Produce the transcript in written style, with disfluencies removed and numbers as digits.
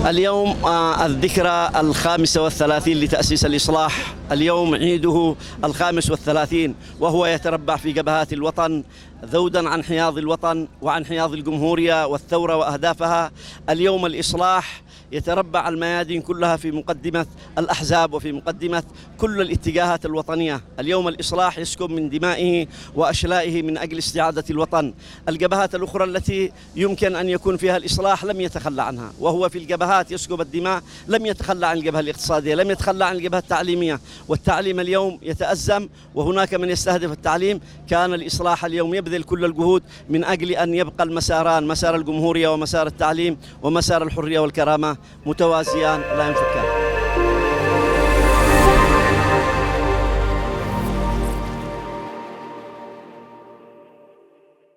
اليوم الذكرى 35 لتأسيس الإصلاح، اليوم عيده 35 وهو يتربع في جبهات الوطن ذودا عن حياض الوطن وعن حياض الجمهورية والثورة وأهدافها. اليوم الإصلاح يتربع الميادين كلها في مقدمة الأحزاب وفي مقدمة كل الاتجاهات الوطنية. اليوم الإصلاح يسكب من دمائه وأشلائه من أجل استعادة الوطن. الجبهات الأخرى التي يمكن أن يكون فيها الإصلاح لم يتخلى عنها، وهو في الجبهات يسكب الدماء، لم يتخلى عن الجبهة الاقتصادية، لم يتخلى عن الجبهة التعليمية، والتعليم اليوم يتأزم وهناك من يستهدف التعليم. كان الإصلاح اليوم يبذل كل الجهود من أجل أن يبقى المساران، مسار الجمهورية ومسار التعليم ومسار الحرية والكرامة، متوازيان لا ينفكان.